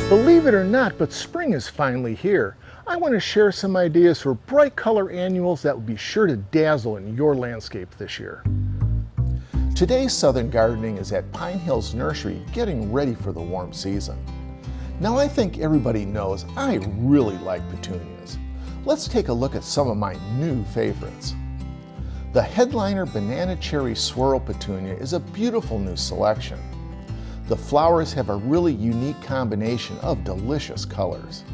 Believe it or not, but spring is finally here. I want to share some ideas for bright color annuals that will be sure to dazzle in your landscape this year. Today's Southern Gardening is at Pine Hills Nursery, getting ready for the warm season. Now I think everybody knows I really like petunias. Let's take a look at some of my new favorites. The Headliner Banana Cherry Swirl petunia is a beautiful new selection. The flowers have a really unique combination of delicious colors.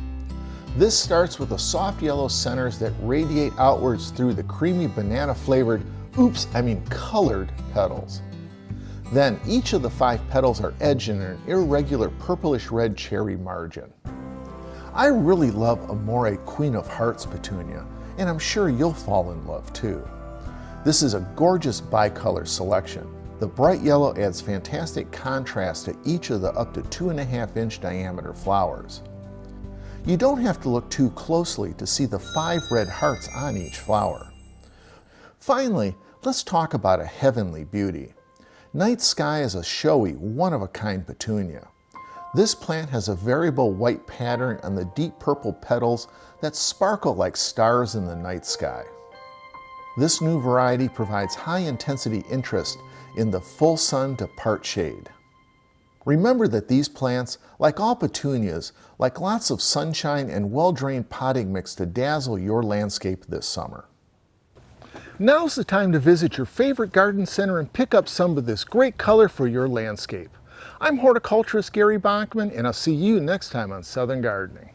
This starts with the soft yellow centers that radiate outwards through the creamy banana flavored, colored petals. Then each of the 5 petals are edged in an irregular purplish-red cherry margin. I really love Amore Queen of Hearts petunia, and I'm sure you'll fall in love too. This is a gorgeous bicolor selection. The bright yellow adds fantastic contrast to each of the up to 2.5-inch diameter flowers. You don't have to look too closely to see the 5 red hearts on each flower. Finally, let's talk about a heavenly beauty. Night Sky is a showy, one-of-a-kind petunia. This plant has a variable white pattern on the deep purple petals that sparkle like stars in the night sky. This new variety provides high-intensity interest in the full sun to part shade. Remember that these plants, like all petunias, like lots of sunshine and well-drained potting mix to dazzle your landscape this summer. Now's the time to visit your favorite garden center and pick up some of this great color for your landscape. I'm horticulturist Gary Bachman, and I'll see you next time on Southern Gardening.